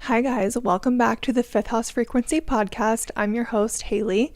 Hi guys, welcome back to the Fifth House Frequency podcast. I'm your host, Hayley.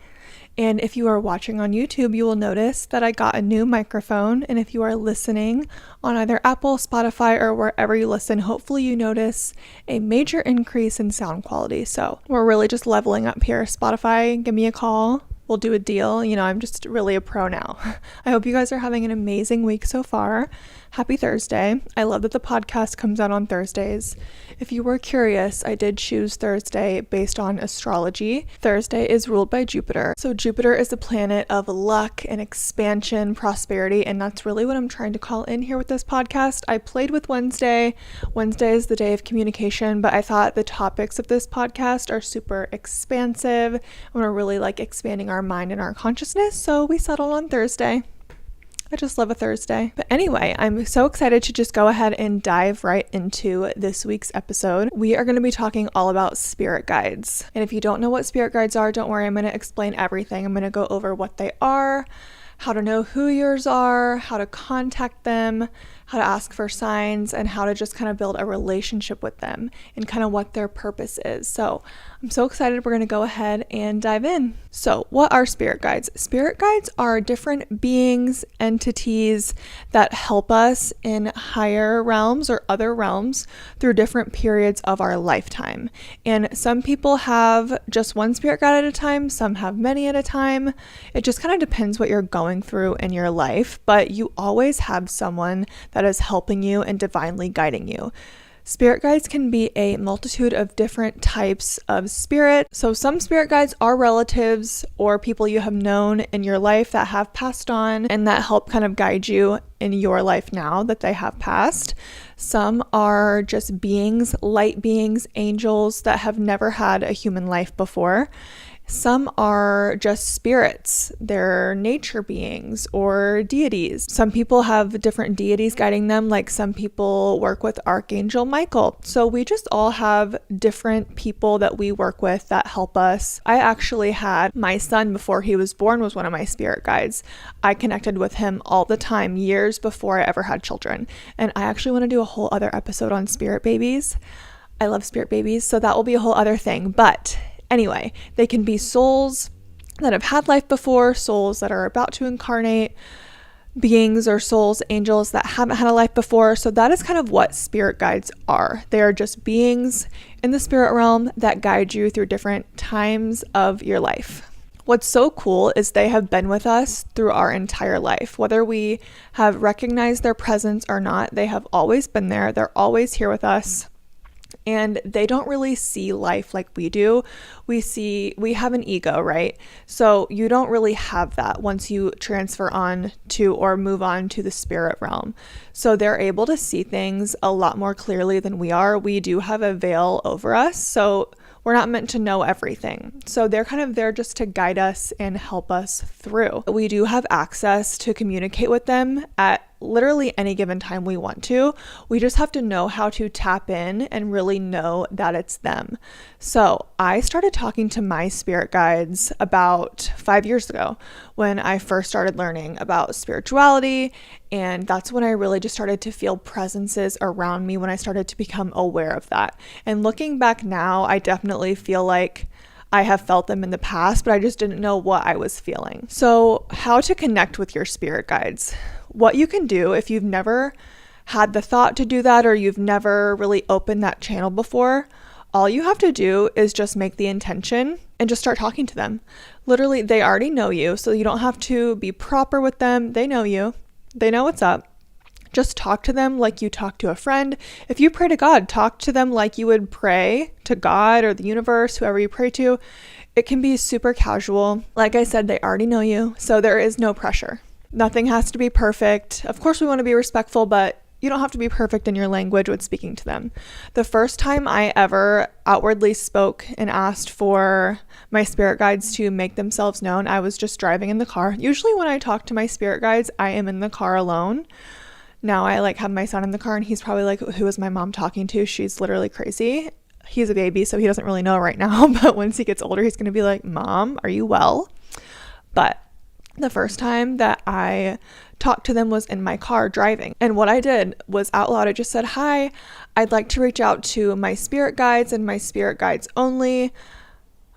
And if you are watching on YouTube, you will notice that I got a new microphone. And if you are listening on either Apple, Spotify, or wherever you listen, hopefully you notice a major increase in sound quality. So we're really just leveling up here. Spotify, give me a call. We'll do a deal. I'm just really a pro now. I hope you guys are having an amazing week so far. Happy Thursday. I love that the podcast comes out on Thursdays. If you were curious, I did choose Thursday based on astrology. Thursday is ruled by Jupiter. So Jupiter is the planet of luck and expansion, prosperity, and that's really what I'm trying to call in here with this podcast. I played with Wednesday. Wednesday is the day of communication, but I thought the topics of this podcast are super expansive and we're really expanding our mind and our consciousness. So we settled on Thursday. I just love a Thursday. But anyway, I'm so excited to just go ahead and dive right into this week's episode. We are going to be talking all about spirit guides. And if you don't know what spirit guides are, don't worry, I'm going to explain everything. I'm going to go over what they are, how to know who yours are, how to contact them, how to ask for signs, and how to just kind of build a relationship with them and kind of what their purpose is. So I'm so excited. We're going to go ahead and dive in. So what are spirit guides? Spirit guides are different beings, entities that help us in higher realms or other realms through different periods of our lifetime. And some people have just one spirit guide at a time. Some have many at a time. It just kind of depends what you're going through in your life, but you always have someone that is helping you and divinely guiding you. Spirit guides can be a multitude of different types of spirit. So some spirit guides are relatives or people you have known in your life that have passed on and that help kind of guide you in your life now that they have passed. Some are just beings, light beings, angels that have never had a human life before. Some are just spirits. They're nature beings or deities. Some people have different deities guiding them, like some people work with Archangel Michael. So we just all have different people that we work with that help us. I actually had my son before he was born was one of my spirit guides. I connected with him all the time, years before I ever had children. And I actually want to do a whole other episode on spirit babies. I love spirit babies, so that will be a whole other thing. But anyway, they can be souls that have had life before, souls that are about to incarnate, beings or souls, angels that haven't had a life before. So that is kind of what spirit guides are. They are just beings in the spirit realm that guide you through different times of your life. What's so cool is they have been with us through our entire life. Whether we have recognized their presence or not, they have always been there. They're always here with us. And they don't really see life like we do. We have an ego, right? So you don't really have that once you transfer on to or move on to the spirit realm. So they're able to see things a lot more clearly than we are. We do have a veil over us. So we're not meant to know everything. So they're kind of there just to guide us and help us through. We do have access to communicate with them at literally any given time we want to. We just have to know how to tap in and really know that it's them. So I started talking to my spirit guides about 5 years ago when I first started learning about spirituality. And that's when I really just started to feel presences around me, when I started to become aware of that. And looking back now, I definitely feel like I have felt them in the past, but I just didn't know what I was feeling. So how to connect with your spirit guides. What you can do if you've never had the thought to do that or you've never really opened that channel before, all you have to do is just make the intention and just start talking to them. Literally, they already know you, so you don't have to be proper with them. They know you. They know what's up. Just talk to them like you talk to a friend. If you pray to God, talk to them like you would pray to God or the universe, whoever you pray to. It can be super casual. Like I said, they already know you, so there is no pressure. Nothing has to be perfect. Of course, we want to be respectful, but you don't have to be perfect in your language when speaking to them. The first time I ever outwardly spoke and asked for my spirit guides to make themselves known, I was just driving in the car. Usually when I talk to my spirit guides, I am in the car alone. Now I have my son in the car and he's probably like, who is my mom talking to? She's literally crazy. He's a baby, so he doesn't really know right now. But once he gets older, he's going to be like, Mom, are you well? But the first time that I talked to them was in my car driving. And what I did was out loud, I just said, "Hi, I'd like to reach out to my spirit guides and my spirit guides only."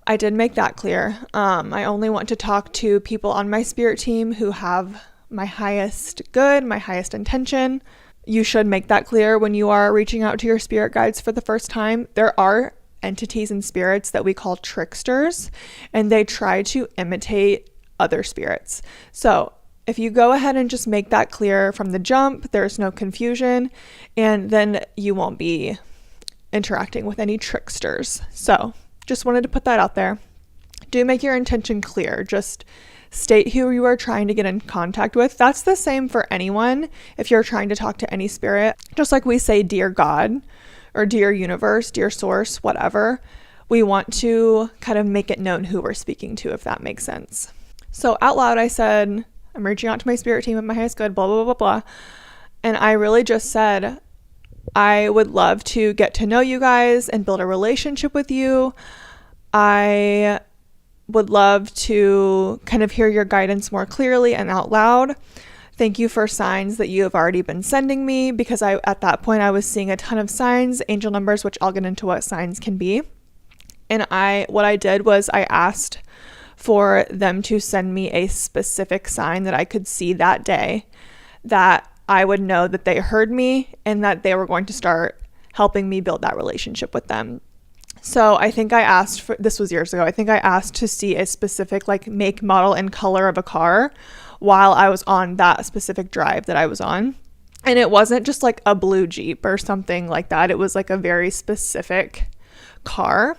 I did make that clear. I only want to talk to people on my spirit team who have my highest good, my highest intention. You should make that clear when you are reaching out to your spirit guides for the first time. There are entities and spirits that we call tricksters, and they try to imitate other spirits. So if you go ahead and just make that clear from the jump, there's no confusion, and then you won't be interacting with any tricksters. So just wanted to put that out there. Do make your intention clear. Just state who you are trying to get in contact with. That's the same for anyone. If you're trying to talk to any spirit, just like we say, "Dear God," or "Dear Universe," "Dear Source," whatever, we want to kind of make it known who we're speaking to, if that makes sense. So out loud, I said, "I'm reaching out to my spirit team at my highest good, blah, blah, blah, blah." And I really just said, "I would love to get to know you guys and build a relationship with you. I would love to kind of hear your guidance more clearly and out loud. Thank you for signs that you have already been sending me," because at that point I was seeing a ton of signs, angel numbers, which I'll get into what signs can be. And what I did was I asked for them to send me a specific sign that I could see that day, that I would know that they heard me and that they were going to start helping me build that relationship with them. So I think I asked for, this was years ago, I think I asked to see a specific like make, model, and color of a car while I was on that specific drive that I was on. And it wasn't just like a blue Jeep or something like that. It was like a very specific car.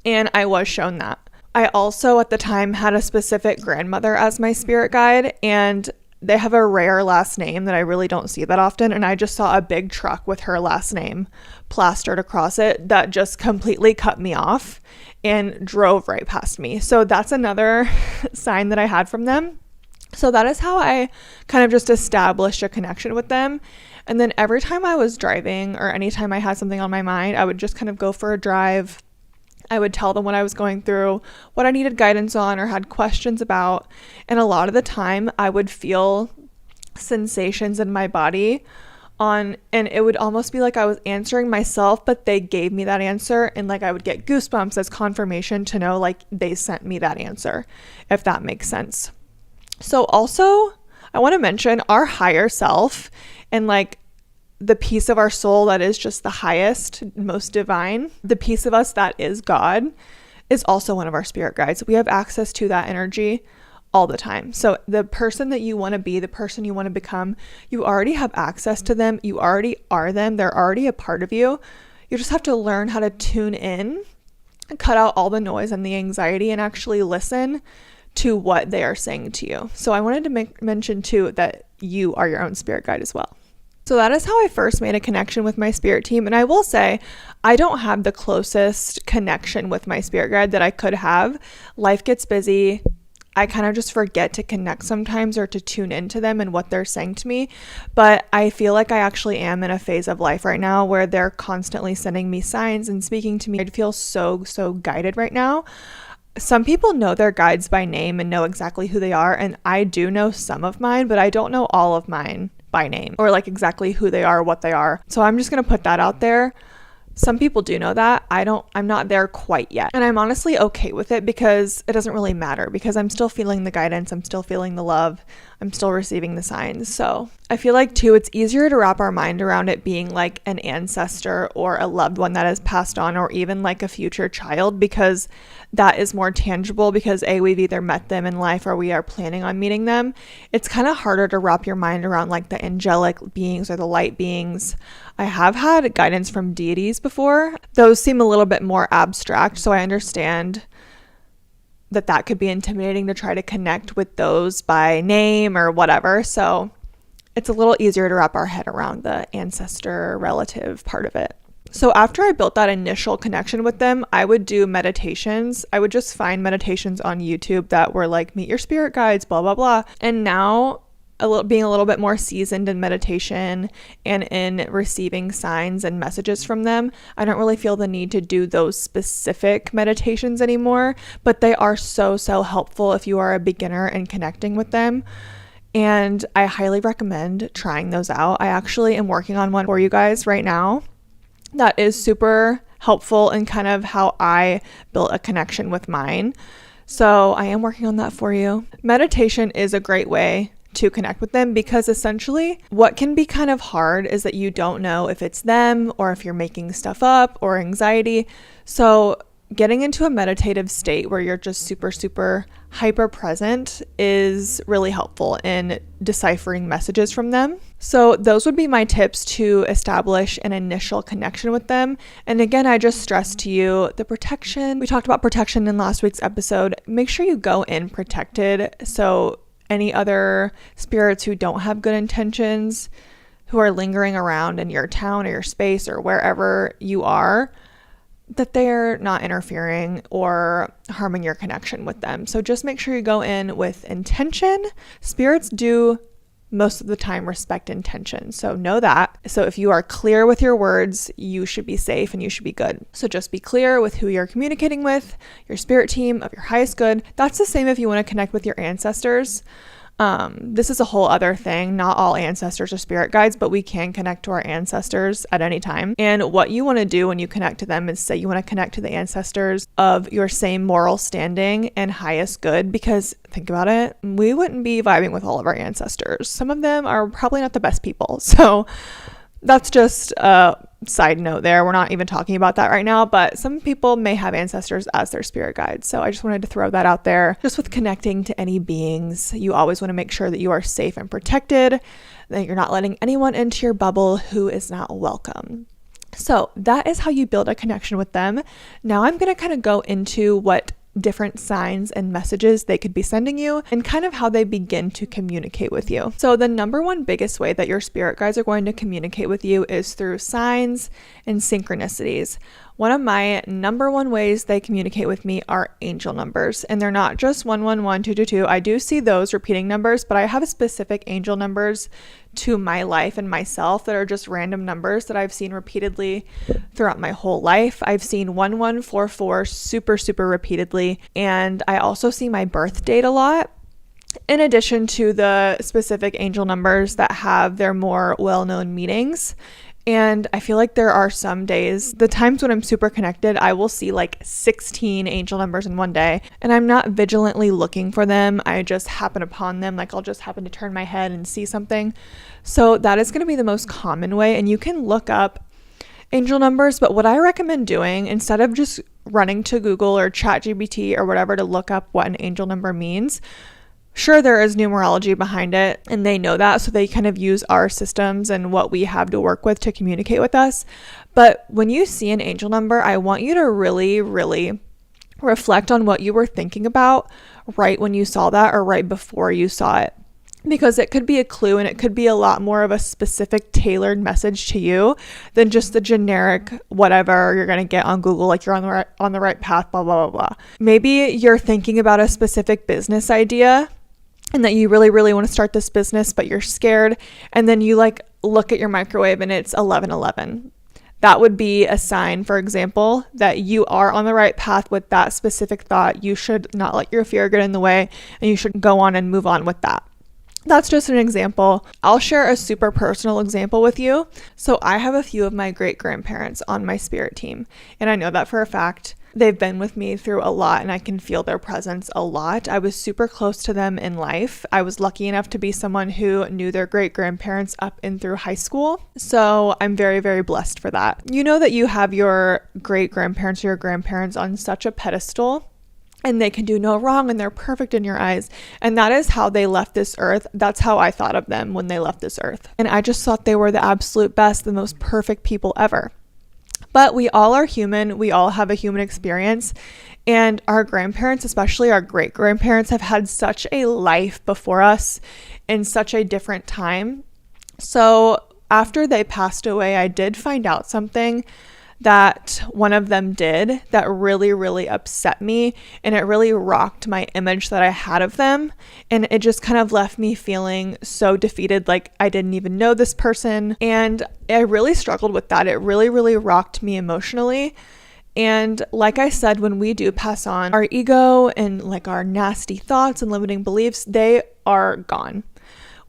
And I was shown that. I also at the time had a specific grandmother as my spirit guide, and they have a rare last name that I really don't see that often. And I just saw a big truck with her last name plastered across it that just completely cut me off and drove right past me. So that's another sign that I had from them. So that is how I kind of just established a connection with them. And then every time I was driving or anytime I had something on my mind, I would just kind of go for a drive. I would tell them what I was going through, what I needed guidance on or had questions about. And a lot of the time I would feel sensations in my body and it would almost be like I was answering myself, but they gave me that answer. And like I would get goosebumps as confirmation to know like they sent me that answer, if that makes sense. So also I want to mention our higher self and like the piece of our soul that is just the highest, most divine, the piece of us that is God, is also one of our spirit guides. We have access to that energy all the time. So the person that you want to be, the person you want to become, you already have access to them. You already are them. They're already a part of you. You just have to learn how to tune in, cut out all the noise and the anxiety, and actually listen to what they are saying to you. So I wanted to mention too that you are your own spirit guide as well. So that is how I first made a connection with my spirit team. And I will say, I don't have the closest connection with my spirit guide that I could have. Life gets busy. I kind of just forget to connect sometimes or to tune into them and what they're saying to me. But I feel like I actually am in a phase of life right now where they're constantly sending me signs and speaking to me. I feel so guided right now. Some people know their guides by name and know exactly who they are. And I do know some of mine, but I don't know all of mine by name or like exactly who they are, what they are. So I'm just going to put that out there. Some people do know that. I'm not there quite yet. And I'm honestly okay with it because it doesn't really matter because I'm still feeling the guidance. I'm still feeling the love. I'm still receiving the signs. So I feel like too, it's easier to wrap our mind around it being like an ancestor or a loved one that has passed on or even like a future child because that is more tangible because we've either met them in life or we are planning on meeting them. It's kind of harder to wrap your mind around like the angelic beings or the light beings. I have had guidance from deities before. Those seem a little bit more abstract, so I understand that could be intimidating to try to connect with those by name or whatever. So it's a little easier to wrap our head around the ancestor relative part of it. So after I built that initial connection with them, I would do meditations. I would just find meditations on YouTube that were like, meet your spirit guides, blah, blah, blah. And now being a little bit more seasoned in meditation and in receiving signs and messages from them, I don't really feel the need to do those specific meditations anymore, but they are so helpful if you are a beginner in connecting with them. And I highly recommend trying those out. I actually am working on one for you guys right now that is super helpful in kind of how I built a connection with mine. So I am working on that for you. Meditation is a great way to connect with them, because essentially what can be kind of hard is that you don't know if it's them or if you're making stuff up or anxiety. So getting into a meditative state where you're just super hyper present is really helpful in deciphering messages from them. So those would be my tips to establish an initial connection with them. And again, I just stressed to you the protection. We talked about protection in last week's episode. Make sure you go in protected. So any other spirits who don't have good intentions, who are lingering around in your town or your space or wherever you are, that they're not interfering or harming your connection with them. So just make sure you go in with intention. Spirits do most of the time respect intention. So know that. So if you are clear with your words, you should be safe and you should be good. So just be clear with who you're communicating with, your spirit team of your highest good. That's the same if you want to connect with your ancestors. This is a whole other thing. Not all ancestors are spirit guides, but we can connect to our ancestors at any time. And what you want to do when you connect to them is say you want to connect to the ancestors of your same moral standing and highest good, because think about it, we wouldn't be vibing with all of our ancestors. Some of them are probably not the best people. So that's just a side note there. We're not even talking about that right now, but some people may have ancestors as their spirit guides. So I just wanted to throw that out there. Just with connecting to any beings, you always want to make sure that you are safe and protected, that you're not letting anyone into your bubble who is not welcome. So that is how you build a connection with them. Now I'm going to kind of go into what different signs and messages they could be sending you and kind of how they begin to communicate with you. So the number one biggest way that your spirit guides are going to communicate with you is through signs and synchronicities. One of my number one ways they communicate with me are angel numbers, and they're not just 111, 222. I do see those repeating numbers, but I have specific angel numbers to my life and myself that are just random numbers that I've seen repeatedly throughout my whole life. I've seen 1144 super repeatedly, and I also see my birth date a lot, in addition to the specific angel numbers that have their more well-known meanings. And I feel like there are some days, the times when I'm super connected, I will see like 16 angel numbers in one day, and I'm not vigilantly looking for them. I just happen upon them. Like I'll just happen to turn my head and see something. So that is going to be the most common way. And you can look up angel numbers, but what I recommend doing, instead of just running to Google or ChatGPT or whatever to look up what an angel number means, sure, there is numerology behind it, and they know that, so they kind of use our systems and what we have to work with to communicate with us. But when you see an angel number, I want you to really reflect on what you were thinking about right when you saw that or right before you saw it. Because it could be a clue, and it could be a lot more of a specific tailored message to you than just the generic whatever you're going to get on Google, like you're on the right path, blah, blah, blah, blah. Maybe you're thinking about a specific business idea and that you really want to start this business, but you're scared. And then you like look at your microwave and it's 11:11. That would be a sign, for example, that you are on the right path with that specific thought. You should not let your fear get in the way, and you should go on and move on with that. That's just an example. I'll share a super personal example with you. So I have a few of my great grandparents on my spirit team, and I know that for a fact. They've been with me through a lot, and I can feel their presence a lot. I was super close to them in life. I was lucky enough to be someone who knew their great grandparents up and through high school. So I'm very blessed for that. You know that you have your great grandparents or your grandparents on such a pedestal, and they can do no wrong, and they're perfect in your eyes. And that is how they left this earth. That's how I thought of them when they left this earth. And I just thought they were the absolute best, the most perfect people ever. But we all are human. We all have a human experience. And our grandparents, especially our great grandparents, have had such a life before us in such a different time. So after they passed away, I did find out something that one of them did that really upset me, and it really rocked my image that I had of them, and it just kind of left me feeling so defeated, like I didn't even know this person, and I really struggled with that. It really rocked me emotionally. And like I said, when we do pass on, our ego and like our nasty thoughts and limiting beliefs, they are gone.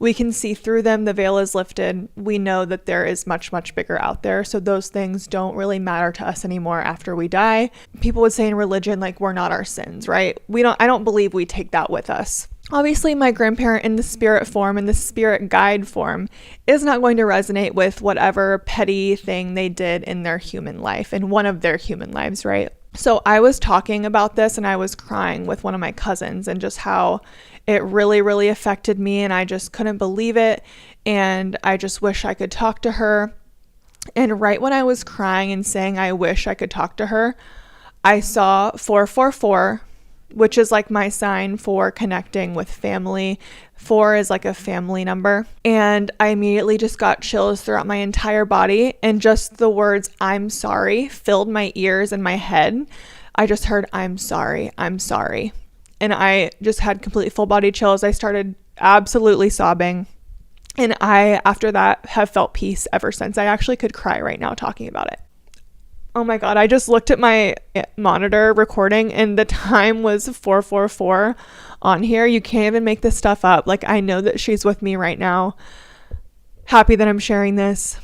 we can see through them. The veil is lifted. We know that there is much, much bigger out there. So those things don't really matter to us anymore after we die. People would say in religion, like, we're not our sins, right? I don't believe we take that with us. Obviously, my grandparent in the spirit form, in the spirit guide form, is not going to resonate with whatever petty thing they did in their human life, in one of their human lives, right? So I was talking about this and I was crying with one of my cousins and just how it really, really affected me, and I just couldn't believe it, and I just wish I could talk to her. And right when I was crying and saying I wish I could talk to her, I saw 444, which is like my sign for connecting with family. 4 is like a family number. And I immediately just got chills throughout my entire body, and just the words "I'm sorry" filled my ears and my head. I just heard "I'm sorry, I'm sorry." And I just had completely full body chills. I started absolutely sobbing. And I, after that, have felt peace ever since. I actually could cry right now talking about it. Oh my God, I just looked at my monitor recording and the time was 4:44 on here. You can't even make this stuff up. Like, I know that she's with me right now. Happy that I'm sharing this.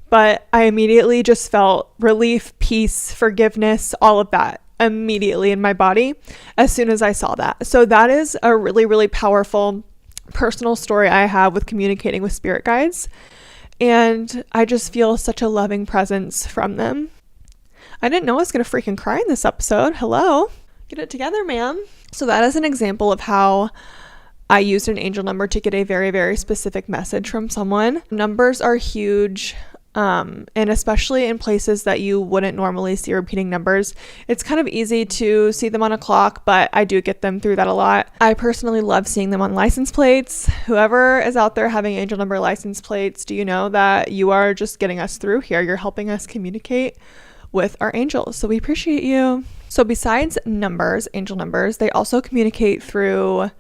But I immediately just felt relief, peace, forgiveness, all of that immediately in my body as soon as I saw that. So that is a really, really powerful personal story I have with communicating with spirit guides. And I just feel such a loving presence from them. I didn't know I was going to freaking cry in this episode. Hello. Get it together, man. So that is an example of how I used an angel number to get a very, very specific message from someone. Numbers are huge. And especially in places that you wouldn't normally see repeating numbers, it's kind of easy to see them on a clock, but I do get them through that a lot. I personally love seeing them on license plates. Whoever is out there having angel number license plates, do you know that you are just getting us through here? You're helping us communicate with our angels. So we appreciate you. So besides numbers, angel numbers, they also communicate through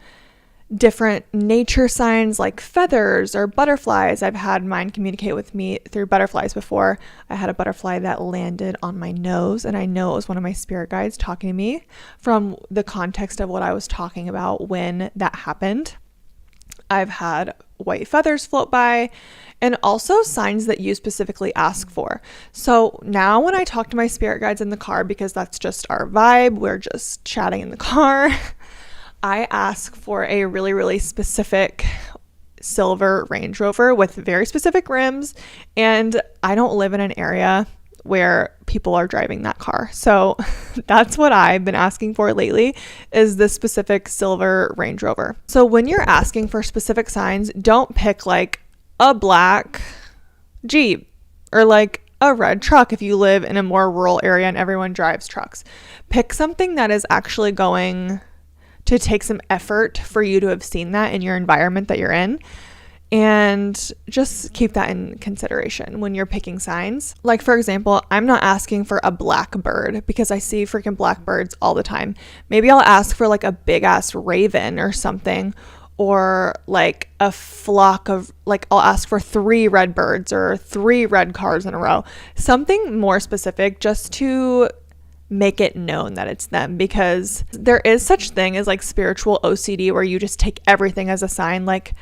different nature signs like feathers or butterflies. I've had mine communicate with me through butterflies before. I had a butterfly that landed on my nose, and I know it was one of my spirit guides talking to me from the context of what I was talking about when that happened. I've had white feathers float by, and also signs that you specifically ask for. So now when I talk to my spirit guides in the car, because that's just our vibe, we're just chatting in the car, I ask for a really, really specific silver Range Rover with very specific rims, and I don't live in an area where people are driving that car. So that's what I've been asking for lately, is this specific silver Range Rover. So when you're asking for specific signs, don't pick like a black Jeep or like a red truck if you live in a more rural area and everyone drives trucks. Pick something that is actually going to take some effort for you to have seen that in your environment that you're in. And just keep that in consideration when you're picking signs. Like, for example, I'm not asking for a black bird because I see freaking black birds all the time. Maybe I'll ask for like a big ass raven or something, or like a flock of, like, I'll ask for 3 red birds or 3 red cars in a row. Something more specific, just to make it known that it's them, because there is such thing as like spiritual OCD where you just take everything as a sign. Like,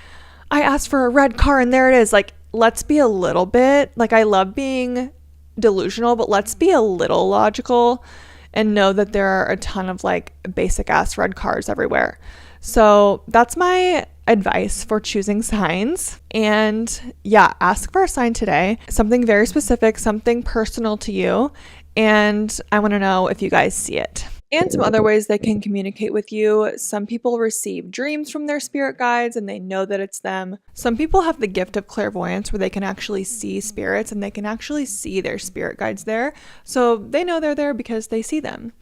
I asked for a red car and there it is. Like, let's be a little bit, like, I love being delusional, but let's be a little logical and know that there are a ton of like basic ass red cars everywhere. So that's my advice for choosing signs. And yeah, ask for a sign today, something very specific, something personal to you. And I want to know if you guys see it. And some other ways they can communicate with you. Some people receive dreams from their spirit guides and they know that it's them. Some people have the gift of clairvoyance where they can actually see spirits and they can actually see their spirit guides there. So they know they're there because they see them.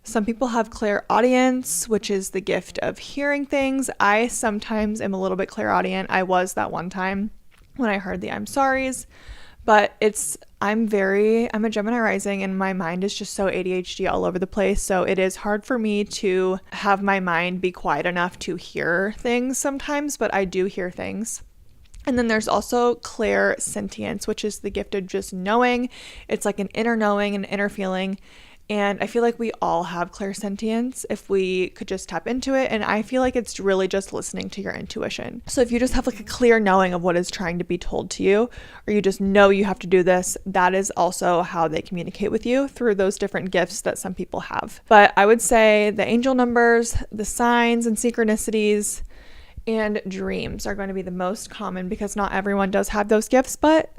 Some people have clairaudience, which is the gift of hearing things. I sometimes am a little bit clairaudient. I was that one time when I heard the I'm sorries. But I'm a Gemini rising and my mind is just so ADHD all over the place. So it is hard for me to have my mind be quiet enough to hear things sometimes, but I do hear things. And then there's also clairsentience, which is the gift of just knowing. It's like an inner knowing, an inner feeling. And I feel like we all have clairsentience if we could just tap into it. And I feel like it's really just listening to your intuition. So if you just have like a clear knowing of what is trying to be told to you, or you just know you have to do this, that is also how they communicate with you, through those different gifts that some people have. But I would say the angel numbers, the signs and synchronicities, and dreams are going to be the most common, because not everyone does have those gifts, but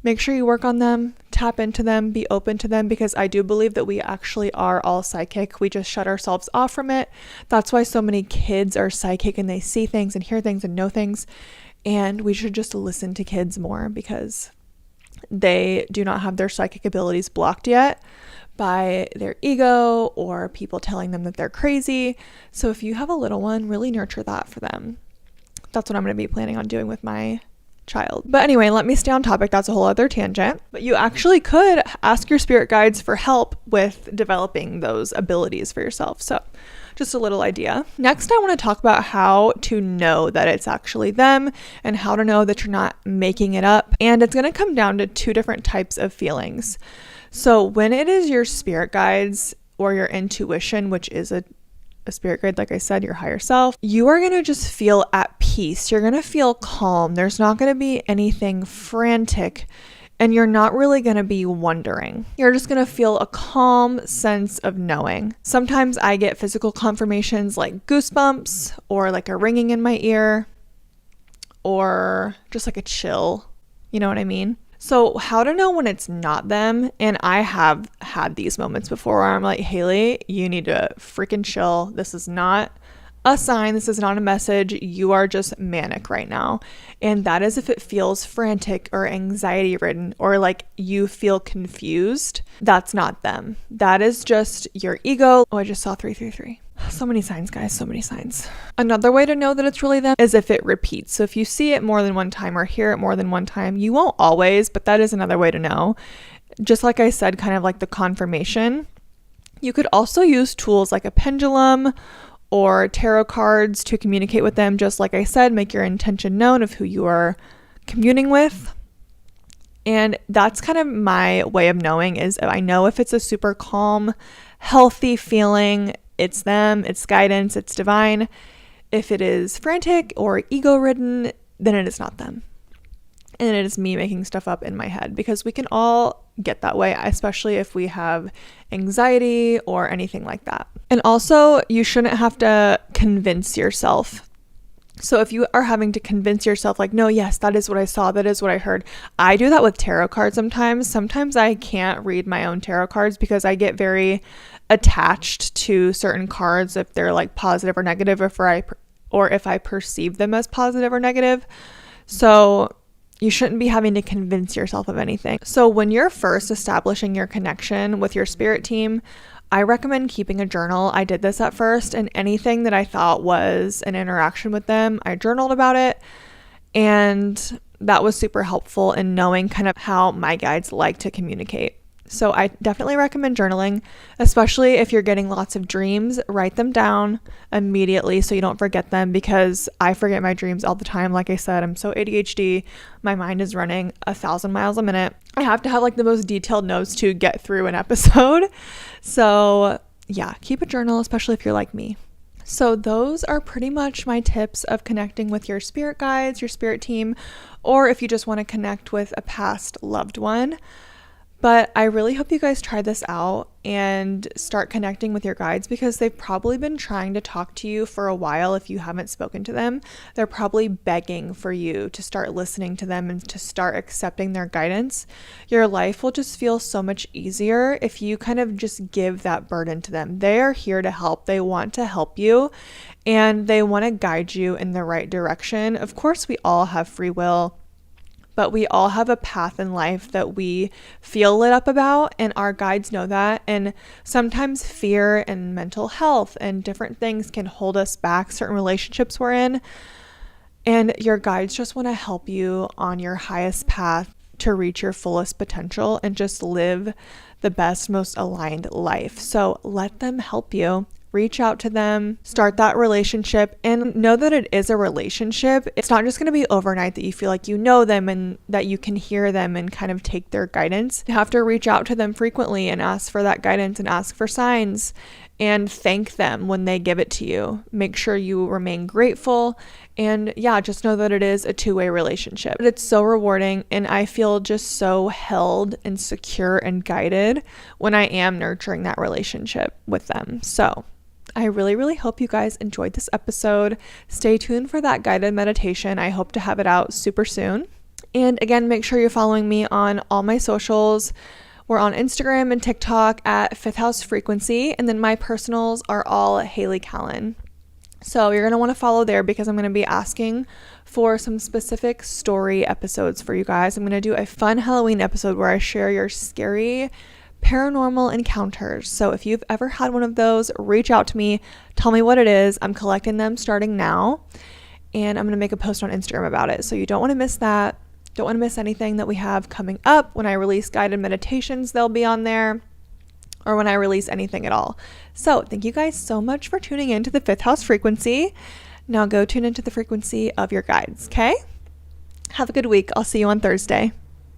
make sure you work on them, tap into them, be open to them, because I do believe that we actually are all psychic. We just shut ourselves off from it. That's why so many kids are psychic, and they see things and hear things and know things. And we should just listen to kids more, because they do not have their psychic abilities blocked yet by their ego or people telling them that they're crazy. So if you have a little one, really nurture that for them. That's what I'm going to be planning on doing with my child. But anyway, let me stay on topic. That's a whole other tangent. But you actually could ask your spirit guides for help with developing those abilities for yourself. So just a little idea. Next, I want to talk about how to know that it's actually them, and how to know that you're not making it up. And it's going to come down to two different types of feelings. So when it is your spirit guides or your intuition, which is a spirit guide, like I said, your higher self, you are going to just feel at peace. You're going to feel calm. There's not going to be anything frantic, and you're not really going to be wondering. You're just going to feel a calm sense of knowing. Sometimes I get physical confirmations like goosebumps, or like a ringing in my ear, or just like a chill. You know what I mean? So how to know when it's not them, and I have had these moments before where I'm like, Hayley, you need to freaking chill. This is not a sign. This is not a message. You are just manic right now. And that is if it feels frantic or anxiety ridden, or like you feel confused. That's not them. That is just your ego. Oh, I just saw 333. So many signs, guys, so many signs. Another way to know that it's really them is if it repeats. So if you see it more than one time or hear it more than one time, you won't always, but that is another way to know. Just like I said, kind of like the confirmation. You could also use tools like a pendulum or tarot cards to communicate with them. Just like I said, make your intention known of who you are communing with. And that's kind of my way of knowing, is I know if it's a super calm, healthy feeling, it's them, it's guidance, it's divine. If it is frantic or ego-ridden, then it is not them. And it is me making stuff up in my head, because we can all get that way, especially if we have anxiety or anything like that. And also, you shouldn't have to convince yourself. So if you are having to convince yourself like, no, yes, that is what I saw, that is what I heard. I do that with tarot cards sometimes. Sometimes I can't read my own tarot cards because I get very attached to certain cards if they're like positive or negative, or if I perceive them as positive or negative. So you shouldn't be having to convince yourself of anything. So when you're first establishing your connection with your spirit team, I recommend keeping a journal. I did this at first, and anything that I thought was an interaction with them, I journaled about it. And that was super helpful in knowing kind of how my guides like to communicate. So I definitely recommend journaling, especially if you're getting lots of dreams. Write them down immediately so you don't forget them, because I forget my dreams all the time. Like I said, I'm so ADHD. My mind is running 1,000 miles a minute. I have to have like the most detailed notes to get through an episode. So yeah, keep a journal, especially if you're like me. So those are pretty much my tips of connecting with your spirit guides, your spirit team, or if you just want to connect with a past loved one. But I really hope you guys try this out and start connecting with your guides, because they've probably been trying to talk to you for a while. If you haven't spoken to them, they're probably begging for you to start listening to them and to start accepting their guidance. Your life will just feel so much easier if you kind of just give that burden to them. They are here to help. They want to help you, and they want to guide you in the right direction. Of course, we all have free will, but we all have a path in life that we feel lit up about, and our guides know that. And sometimes fear and mental health and different things can hold us back, certain relationships we're in. And your guides just want to help you on your highest path to reach your fullest potential and just live the best, most aligned life. So let them help you. reach out to them, start that relationship, and know that it is a relationship. It's not just going to be overnight that you feel like you know them and that you can hear them and kind of take their guidance. You have to reach out to them frequently and ask for that guidance and ask for signs and thank them when they give it to you. Make sure you remain grateful, and just know that it is a two-way relationship. It's so rewarding, and I feel just so held and secure and guided when I am nurturing that relationship with them. So I really, really hope you guys enjoyed this episode. Stay tuned for that guided meditation. I hope to have it out super soon. And again, make sure you're following me on all my socials. We're on Instagram and TikTok at Fifth House Frequency, and then my personals are all Hayley Callan. So you're going to want to follow there because I'm going to be asking for some specific story episodes for you guys. I'm going to do a fun Halloween episode where I share your scary paranormal encounters. So if you've ever had one of those, reach out to me, tell me what it is. I'm collecting them starting now, and I'm going to make a post on Instagram about it. So you don't want to miss that. Don't want to miss anything that we have coming up. When I release guided meditations, they'll be on there, or when I release anything at all. So thank you guys so much for tuning in to the Fifth House Frequency. Now go tune into the frequency of your guides, okay? Have a good week. I'll see you on Thursday.